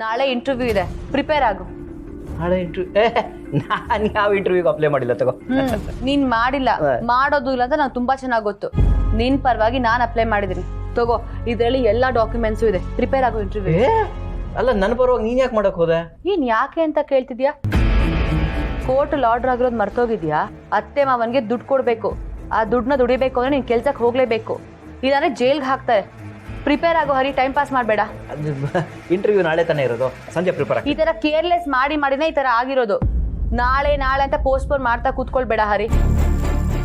ನಾಳೆ ಇಂಟರ್ವ್ಯೂ ಇದೆ, ಪ್ರಿಪೇರ್ ಆಗು. ನಾಳೆ ನಾನು ಯಾವ ಇಂಟರ್ವ್ಯೂಗೆ ಅಪ್ಲೈ ಮಾಡಿಲ್ಲ ತಗೋ. ನೀನ್ ಮಾಡಿಲ್ಲ, ಮಾಡೋದು ಇಲ್ಲ ಅಂತ ನಂಗೆ ತುಂಬಾ ಚೆನ್ನಾಗಿ ಗೊತ್ತು. ನಿನ್ ಪರವಾಗಿ ನಾನು ಅಪ್ಲೈ ಮಾಡಿದೀನಿ. ತಗೋ, ಇದ್ರಲ್ಲಿ ಎಲ್ಲಾ ಡಾಕ್ಯುಮೆಂಟ್ಸು ಇದೆ, ಪ್ರಿಪೇರ್ ಆಗು ಇಂಟರ್ವ್ಯೂ. ಅಲ್ಲ, ನನ್ನ ಪರವಾಗಿ ನೀನ್ ಯಾಕೆ ಮಾಡಕ್ ಹೋದೆ? ಏನ್ ಯಾಕೆ ಅಂತ ಕೇಳ್ತಿದ್ಯಾ? ಕೋರ್ಟ್ ಆರ್ಡರ್ ಆಗಿರೋದು ಮರ್ತೋಗಿದ್ಯಾ? ಅತ್ತೆ ಮಾವನ್ಗೆ ದುಡ್ಡು ಕೊಡ್ಬೇಕು. ಆ ದುಡ್ಡನ್ನ ದುಡಿಬೇಕು ಅಂದ್ರೆ ನೀನ್ ಕೆಲ್ಸಕ್ಕೆ ಹೋಗ್ಲೇಬೇಕು, ಇಲ್ಲಾಂದ್ರೆ ಜೈಲ್ಗೆ ಹಾಕ್ತಾರೆ. ಪ್ರಿಪೇರ್ ಆಗೋ ಹರಿ, ಟೈಮ್ ಪಾಸ್ ಮಾಡಬೇಡ. ಇಂಟರ್ವ್ಯೂ ನಾಳೆ ತಾನೇ ಇರೋದು, ಸಂಜೆ ಪ್ರಿಪೇರ್ ಆಗಿ. ಈ ತರ ಕೇರ್ಲೆಸ್ ಮಾಡಿನೇ ಈ ತರ ಆಗಿರೋದು. ನಾಳೆ ಅಂತ ಪೋಸ್ಟ್ಪೋನ್ ಮಾಡ್ತಾ ಕೂತ್ಕೊಳ್ಬೇಡ ಹರಿ.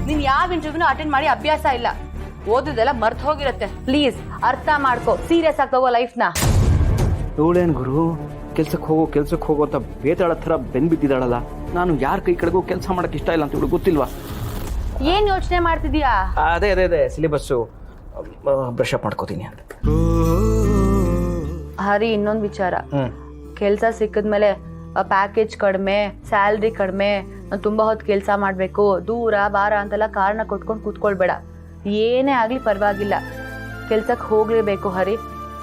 ನೀನ್ ಯಾವ ಇಂಟರ್ವ್ಯೂನ ಅಟೆಂಡ್ ಮಾಡಿ ಅಭ್ಯಾಸ ಇಲ್ಲ, ಓದುದೆಲ್ಲ ಮರ್ತ್ ಹೋಗಿರುತ್ತೆ. ಪ್ಲೀಸ್ ಅರ್ಥ ಮಾಡ್ಕೋ, ಸೀರಿಯಸ್ ಆಗಿ ತಗೋ ಲೈಫ್ನ. ಇವಳೇನ್ ಗುರು, ಕೆಲ್ಸಕ್ಕೆ ಹೋಗೋ ಅಂತ ಬೇತಾಳ ಥರ ಬೆನ್ಬಿದ್ದಿದ್ದಾಳಲ್ಲ. ನಾನು ಯಾರ ಕೈ ಕೆಳಗೂ ಕೆಲಸ ಮಾಡಕ್ ಇಷ್ಟ ಇಲ್ಲ ಅಂತ ಇವಳು ಗೊತ್ತಿಲ್ವಾ? ಏನ್ ಯೋಚನೆ ಮಾಡ್ತಿದ್ಯಾ? ಅದೇ ಸಿಲೆಬಸ್ಸು ಬ್ರಷ್ ಅಪ್ ಮಾಡ್ಕೋತೀನಿ ಅಂತ. ಹರಿ, ಇನ್ನೊಂದು ವಿಚಾರ, ಕೆಲ್ಸ ಸಿಕ್ಕಿದ್ಮೇಲೆ ಪ್ಯಾಕೇಜ್ ಕಡಿಮೆ, ಸ್ಯಾಲ್ರಿ ಕಡಿಮೆ, ನಾನು ತುಂಬಾ ಹೊತ್ತು ಕೆಲಸ ಮಾಡ್ಬೇಕು, ದೂರ ಬಾರ ಅಂತೆಲ್ಲ ಕಾರಣ ಕೊಟ್ಕೊಂಡು ಕೂತ್ಕೊಳ್ಬೇಡ. ಏನೇ ಆಗ್ಲಿ ಪರವಾಗಿಲ್ಲ, ಕೆಲ್ಸಕ್ಕೆ ಹೋಗ್ಲೇಬೇಕು ಹರಿ.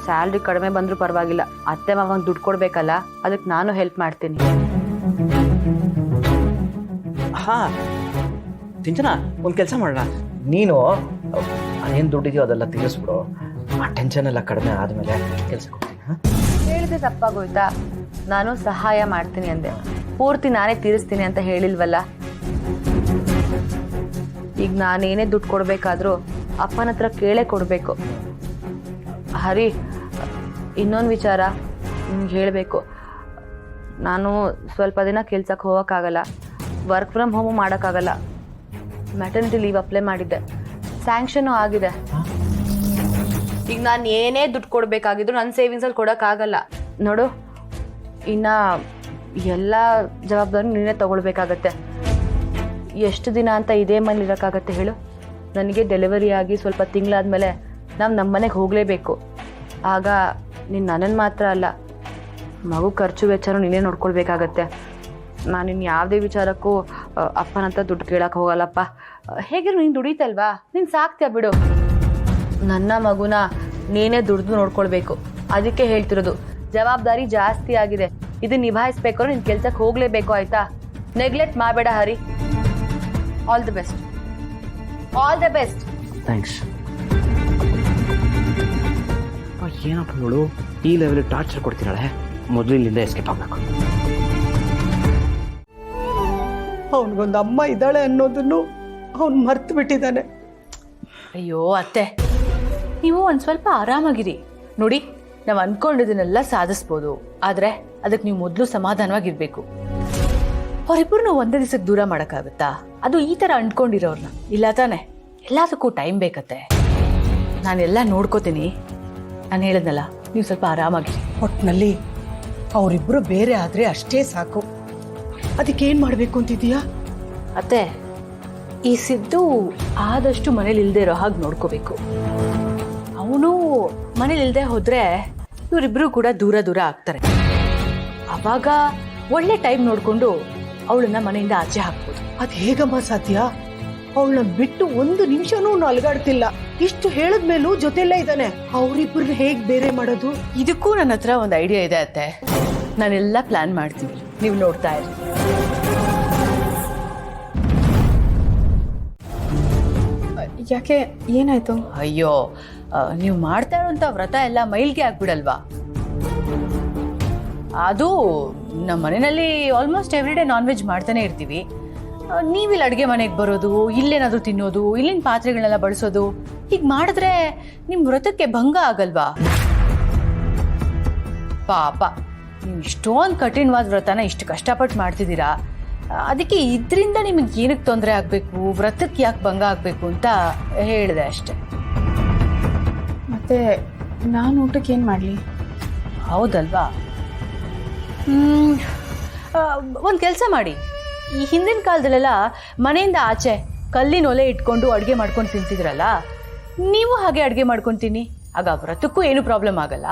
ಸ್ಯಾಲ್ರಿ ಕಡಿಮೆ ಬಂದ್ರೂ ಪರವಾಗಿಲ್ಲ, ಅತ್ತೆ ಮಾವಂಗ್ ದುಡ್ಡು ಕೊಡ್ಬೇಕಲ್ಲ, ಅದಕ್ಕೆ ನಾನು ಹೆಲ್ಪ್ ಮಾಡ್ತೀನಿ. ಹಾ ಸಿಂಚನ, ಒಂದು ಕೆಲಸ ಮಾಡೋಣ. ನೀನು ಏನು ದುಡ್ಡಿದೆಯೋ ಅದೆಲ್ಲ ತೀರಿಸ್ಬಿಡು. ಆ ಟೆನ್ಷನ್ ಎಲ್ಲ ಕಡಿಮೆ ಆದಮೇಲೆ ಕೆಲಸಕ್ಕೆ ಹೋಗ್ತೀನಿ. ಹೇಳಿದ್ರೆ ತಪ್ಪಾಗೋಯ್ತಾ? ನಾನು ಸಹಾಯ ಮಾಡ್ತೀನಿ ಅಂದೆ, ಪೂರ್ತಿ ನಾನೇ ತೀರಿಸ್ತೀನಿ ಅಂತ ಹೇಳಿಲ್ವಲ್ಲ. ಈಗ ನಾನೇನೇ ದುಡ್ಡು ಕೊಡ್ಬೇಕಾದ್ರೂ ಅಪ್ಪನ ಹತ್ರ ಕೇಳೇ ಕೊಡಬೇಕು. ಹರಿ, ಇನ್ನೊಂದು ವಿಚಾರ ನಿಮ್ಗೆ ಹೇಳಬೇಕು. ನಾನು ಸ್ವಲ್ಪ ದಿನ ಕೆಲ್ಸಕ್ಕೆ ಹೋಗೋಕ್ಕಾಗಲ್ಲ, ವರ್ಕ್ ಫ್ರಮ್ ಹೋಮು ಮಾಡೋಕ್ಕಾಗಲ್ಲ. ಮ್ಯಾಟರ್ನಿಟಿ ಲೀವ್ ಅಪ್ಲೈ ಮಾಡಿದ್ದೆ, ಸ್ಯಾಂಕ್ಷನು ಆಗಿದೆ. ಈಗ ನಾನು ಏನೇ ದುಡ್ಡು ಕೊಡಬೇಕಾಗಿದ್ರು ನನ್ನ ಸೇವಿಂಗ್ಸಲ್ಲಿ ಕೊಡೋಕ್ಕಾಗಲ್ಲ. ನೋಡು, ಇನ್ನು ಎಲ್ಲ ಜವಾಬ್ದಾರಿ ನೀನೇ ತಗೊಳ್ಬೇಕಾಗತ್ತೆ. ಎಷ್ಟು ದಿನ ಅಂತ ಇದೇ ಮನೇಲಿ ಇರೋಕ್ಕಾಗತ್ತೆ ಹೇಳು? ನನಗೆ ಡೆಲಿವರಿ ಆಗಿ ಸ್ವಲ್ಪ ತಿಂಗಳಾದ್ಮೇಲೆ ನಾವು ನಮ್ಮ ಮನೆಗೆ ಹೋಗಲೇಬೇಕು. ಆಗ ನೀನು ನನ್ನನ್ನು ಮಾತ್ರ ಅಲ್ಲ, ಮಗು ಖರ್ಚು ವೆಚ್ಚನೂ ನೀನೇ ನೋಡ್ಕೊಳ್ಬೇಕಾಗತ್ತೆ. ನಾನು ಇನ್ನು ಯಾವುದೇ ವಿಚಾರಕ್ಕೂ ಅಪ್ಪನ ಹತ್ರ ದುಡ್ಡು ಕೇಳಕ್ಕೆ ಹೋಗಲ್ಲಪ್ಪ. ಹೇಗಿರು ನೀನು ದುಡಿತಲ್ವಾ, ನೀನು ಸಾಕ್ತೀಯ ಬಿಡು. ನನ್ನ ಮಗುನ ನೀನೇ ದುಡ್ದು ನೋಡ್ಕೊಳ್ಬೇಕು, ಅದಕ್ಕೆ ಹೇಳ್ತಿರೋದು. ಜವಾಬ್ದಾರಿ ಜಾಸ್ತಿ ಆಗಿದೆ, ಇದು ನಿಭಾಯಿಸ್ಬೇಕು. ನೀನು ಕೆಲ್ಸಕ್ಕೆ ಹೋಗಲೇಬೇಕು, ಆಯ್ತಾ? ನೆಗ್ಲೆಕ್ಟ್ ಮಾಡಬೇಡ Hari. All the best, all the best. Thanks. ಏನಪ್ಪ ಇವಳು ಈ ಲೆವೆಲ್ ಟಾರ್ಚರ್ ಕೊಡ್ತಿದ್ದಾಳೆ. ಮೊದಲು ಇಲ್ಲಿಂದ ಎಸ್ಕೇಪ್ ಆಗಬೇಕು. ಅವನಿಗೊಂದು ಅಮ್ಮ ಇದ್ದಾಳೆ ಅನ್ನೋದನ್ನು ಅವನು ಮರ್ತು ಬಿಟ್ಟಿದ್ದಾನೆ. ಅಯ್ಯೋ ಅತ್ತೆ, ನೀವು ಒಂದು ಸ್ವಲ್ಪ ಆರಾಮಾಗಿರಿ. ನೋಡಿ, ನಾವು ಅನ್ಕೊಂಡಿದ್ದನ್ನೆಲ್ಲ ಸಾಧಿಸ್ಬೋದು, ಆದರೆ ಅದಕ್ಕೆ ನೀವು ಮೊದಲು ಸಮಾಧಾನವಾಗಿರ್ಬೇಕು. ಅವರಿಬ್ಬರನ್ನ ಒಂದೇ ದಿವಸಕ್ಕೆ ದೂರ ಮಾಡೋಕ್ಕಾಗುತ್ತಾ? ಅದು ಈ ಥರ ಅಂದ್ಕೊಂಡಿರೋರ್ನ. ಇಲ್ಲ ತಾನೆ? ಎಲ್ಲದಕ್ಕೂ ಟೈಮ್ ಬೇಕತ್ತೆ. ನಾನೆಲ್ಲ ನೋಡ್ಕೋತೀನಿ. ನಾನು ಹೇಳಿದ್ನಲ್ಲ, ನೀವು ಸ್ವಲ್ಪ ಆರಾಮಾಗಿರಿ. ಒಟ್ಟಿನಲ್ಲಿ ಅವರಿಬ್ಬರು ಬೇರೆ ಆದರೆ ಅಷ್ಟೇ ಸಾಕು. ಅದಕ್ಕೇನು ಮಾಡಬೇಕು ಅಂತಿದೀಯಾ? ಅತ್ತೆ, ಈ ಸಿದ್ದು ಆದಷ್ಟು ಮನೇಲಿ ಇಲ್ಲದೆ ಇರೋ ಹಾಗೆ ನೋಡ್ಕೋಬೇಕು. ಅವನು ಮನೇಲಿ ಇಲ್ಲದೆ ಹೋದ್ರೆ ಇವರಿಬ್ರು ಕೂಡ ದೂರ ದೂರ ಆಗ್ತಾರೆ. ಅವಾಗ ಒಳ್ಳೆ ಟೈಮ್ ನೋಡ್ಕೊಂಡು ಅವಳನ್ನ ಮನೆಯಿಂದ ಆಚೆ ಹಾಕ್ಬೋದು. ಅದು ಹೇಗಮ್ಮ ಸಾಧ್ಯ? ಅವಳನ್ನ ಬಿಟ್ಟು ಒಂದು ನಿಮಿಷನೂ ಅವನು ಅಲಗಾಡ್ತಿಲ್ಲ. ಇಷ್ಟು ಹೇಳಿದ್ಮೇಲೂ ಜೊತೆಲ್ಲೇ ಇದ್ದಾನೆ. ಅವರಿಬ್ಬರನ್ನ ಹೇಗೆ ಬೇರೆ ಮಾಡೋದು? ಇದಕ್ಕೂ ನನ್ನ ಹತ್ರ ಒಂದು ಐಡಿಯಾ ಇದೆ ಅತ್ತೆ. ನಾನೆಲ್ಲ ಪ್ಲಾನ್ ಮಾಡ್ತೀನಿ, ನೀವು ನೋಡ್ತಾ ಇರಿ. ಯಾಕೆ, ಏನಾಯ್ತು? ಅಯ್ಯೋ, ನೀವು ಮಾಡ್ತಾ ಇರೋಂಥ ವ್ರತ ಎಲ್ಲ ಮೈಲ್ಗೆ ಆಗ್ಬಿಡಲ್ವಾ? ಅದು ನಮ್ಮ ಮನೆಯಲ್ಲಿ almost every day non veg ಮಾಡ್ತಾನೆ ಇರ್ತೀವಿ. ನೀವಿಲ್ಲಿ ಅಡುಗೆ ಮನೆಗೆ ಬರೋದು, ಇಲ್ಲೇನಾದರೂ ತಿನ್ನೋದು, ಇಲ್ಲಿನ ಪಾತ್ರೆಗಳನ್ನೆಲ್ಲ ಬಳಸೋದು, ಹೀಗೆ ಮಾಡಿದ್ರೆ ನಿಮ್ಮ ವ್ರತಕ್ಕೆ ಭಂಗ ಆಗಲ್ವಾ? ಪಾಪ, ನೀವು ಇಷ್ಟೊಂದು ಕಠಿಣವಾದ ವ್ರತನ ಇಷ್ಟು ಕಷ್ಟಪಟ್ಟು ಮಾಡ್ತಿದ್ದೀರಾ. ಅದಕ್ಕೆ ಇದರಿಂದ ನಿಮಗೆ ಏನಕ್ಕೆ ತೊಂದರೆ ಆಗಬೇಕು, ವ್ರತಕ್ಕೆ ಯಾಕೆ ಭಂಗ ಆಗಬೇಕು ಅಂತ ಹೇಳಿದೆ ಅಷ್ಟೆ. ಮತ್ತೆ ನಾನು ಊಟಕ್ಕೆ ಏನು ಮಾಡಲಿ? ಹೌದಲ್ವಾ? ಒಂದು ಕೆಲಸ ಮಾಡಿ. ಈ ಹಿಂದಿನ ಕಾಲದಲ್ಲೆಲ್ಲ ಮನೆಯಿಂದ ಆಚೆ ಕಲ್ಲಿನ ಒಲೆ ಇಟ್ಕೊಂಡು ಅಡುಗೆ ಮಾಡ್ಕೊಂಡು ತಿಂತಿದ್ರಲ್ಲ, ನೀವು ಹಾಗೆ ಅಡುಗೆ ಮಾಡ್ಕೊಂಡು ತಿನ್ನಿ. ಆಗ ವ್ರತಕ್ಕೂ ಏನು ಪ್ರಾಬ್ಲಮ್ ಆಗಲ್ಲ,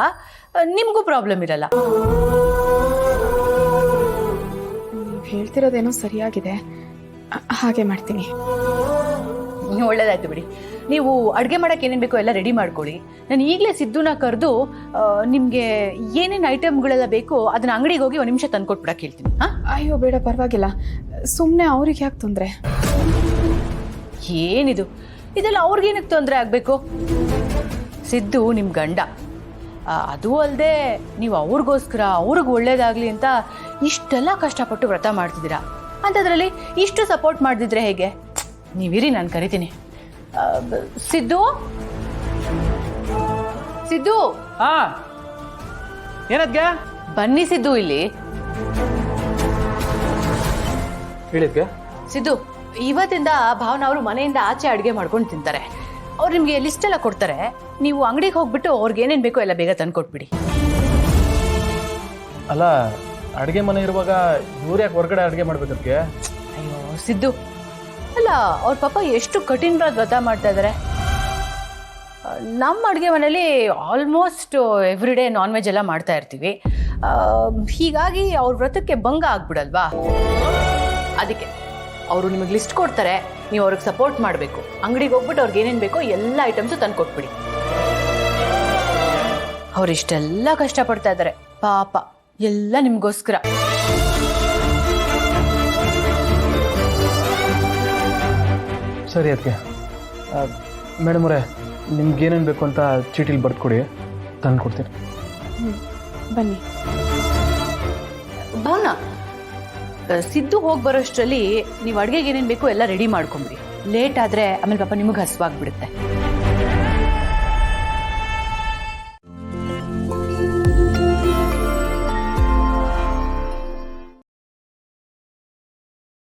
ನಿಮಗೂ ಪ್ರಾಬ್ಲಮ್ ಇರಲ್ಲ. ಹೇಳ್ತಿರೋದೇನೋ ಸರಿಯಾಗಿದೆ, ಹಾಗೆ ಮಾಡ್ತೀನಿ. ಒಳ್ಳೇದಾಯ್ತು ಬಿಡಿ. ನೀವು ಅಡುಗೆ ಮಾಡೋಕ್ಕೆ ಏನೇನು ಬೇಕೋ ಎಲ್ಲ ರೆಡಿ ಮಾಡ್ಕೊಳ್ಳಿ. ನಾನು ಈಗಲೇ ಸಿದ್ದುನ ಕರೆದು ನಿಮಗೆ ಏನೇನು ಐಟಮ್ಗಳೆಲ್ಲ ಬೇಕೋ ಅದನ್ನ ಅಂಗಡಿಗೆ ಹೋಗಿ 1 ನಿಮಿಷ ತಂದ್ಕೊಟ್ಬಿಡಕ್ಕೆ ಹೇಳ್ತೀನಿ. ಹಾಂ? ಅಯ್ಯೋ ಬೇಡ, ಪರವಾಗಿಲ್ಲ. ಸುಮ್ಮನೆ ಅವ್ರಿಗೆ ಯಾಕೆ ತೊಂದರೆ? ಏನಿದು ಇದೆಲ್ಲ ಅವ್ರಿಗೇನಕ್ಕೆ ತೊಂದರೆ ಆಗಬೇಕು? ಸಿದ್ದು ನಿಮ್ಮ ಗಂಡ. ಅದು ಅಲ್ಲದೆ ನೀವು ಅವ್ರಿಗೋಸ್ಕರ ಅವ್ರಿಗೆ ಒಳ್ಳೇದಾಗಲಿ ಅಂತ ಇಷ್ಟೆಲ್ಲ ಕಷ್ಟಪಟ್ಟು ವ್ರತ ಮಾಡ್ತಿದ್ದೀರಾ. ಅಂಥದ್ರಲ್ಲಿ ಇಷ್ಟು ಸಪೋರ್ಟ್ ಮಾಡ್ದಿದ್ರೆ ಹೇಗೆ? ನೀವಿರಿ, ನಾನು ಕರಿತೀನಿ. ಸಿದ್ದು, ಸಿದ್ದು, ಹಾ, ಏನದ್ಗೆ ಬನ್ನಿ ಸಿದ್ದು ಇಲ್ಲಿ. ಹೇಳಿದ್ಗೆ ಸಿದ್ದು, ಇವತ್ತಿಂದ ಭಾವನಾ ಅವರು ಮನೆಯಿಂದ ಆಚೆ ಅಡುಗೆ ಮಾಡ್ಕೊಂಡು ತಿಂತಾರೆ. ಅವ್ರು ನಿಮಗೆ ಲಿಸ್ಟ್ ಎಲ್ಲ ಕೊಡ್ತಾರೆ. ನೀವು ಅಂಗಡಿಗೆ ಹೋಗ್ಬಿಟ್ಟು ಅವ್ರಿಗೆ ಏನೇನು ಬೇಕೋ ಎಲ್ಲ ಬೇಗ ತಂದ್ಕೊಟ್ಬಿಡಿ. ಅಲ್ಲ, ಅಡುಗೆ ಮನೆ ಇರುವಾಗ ಇವ್ರು ಯಾಕೆ ಹೊರಗಡೆ ಅಡುಗೆ ಮಾಡ್ಬೇಕಕ್ಕೆ? ಅಯ್ಯೋ ಸಿದ್ದು, ಅಲ್ಲ ಅವ್ರ ಪಾಪ ಎಷ್ಟು ಕಠಿಣವಾದ ವ್ರತ ಮಾಡ್ತಾ ಇದ್ದಾರೆ. ನಮ್ಮ ಅಡುಗೆ ಮನೇಲಿ almost every day non veg ಎಲ್ಲ ಮಾಡ್ತಾ ಇರ್ತೀವಿ. ಹೀಗಾಗಿ ಅವ್ರ ವ್ರತಕ್ಕೆ ಭಂಗ ಆಗ್ಬಿಡಲ್ವಾ? ಅದಕ್ಕೆ ಅವರು ನಿಮಗೆ ಲಿಸ್ಟ್ ಕೊಡ್ತಾರೆ, ನೀವು ಅವ್ರಿಗೆ ಸಪೋರ್ಟ್ ಮಾಡಬೇಕು. ಅಂಗಡಿಗೆ ಹೋಗ್ಬಿಟ್ಟು ಅವ್ರಿಗೆ ಏನೇನು ಬೇಕೋ ಎಲ್ಲ ಐಟಮ್ಸು ತಂದು ಕೊಟ್ಬಿಡಿ. ಅವ್ರು ಇಷ್ಟೆಲ್ಲ ಕಷ್ಟಪಡ್ತಾ ಇದ್ದಾರೆ ಪಾಪ, ಎಲ್ಲ ನಿಮಗೋಸ್ಕರ. ಸರಿ ಅದಕ್ಕೆ ಮೇಡಮ್ ಅವರೇ, ನಿಮ್ಗೇನೇನು ಬೇಕು ಅಂತ ಚೀಟಿಲಿ ಬರ್ದು ಕೊಡಿ, ತಂದು ಕೊಡ್ತೀನಿ. ಬನ್ನಿ. ಭಾವನಾ, ಸಿದ್ದು ಹೋಗಿ ಬರೋಷ್ಟರಲ್ಲಿ ನೀವು ಅಡುಗೆಗೆ ಏನೇನು ಬೇಕೋ ಎಲ್ಲ ರೆಡಿ ಮಾಡ್ಕೊಂಬಿಡಿ. ಲೇಟ್ ಆದರೆ ಆಮೇಲೆ ಪಾಪ ನಿಮಗೆ ಹಸುವಾಗ್ಬಿಡುತ್ತೆ.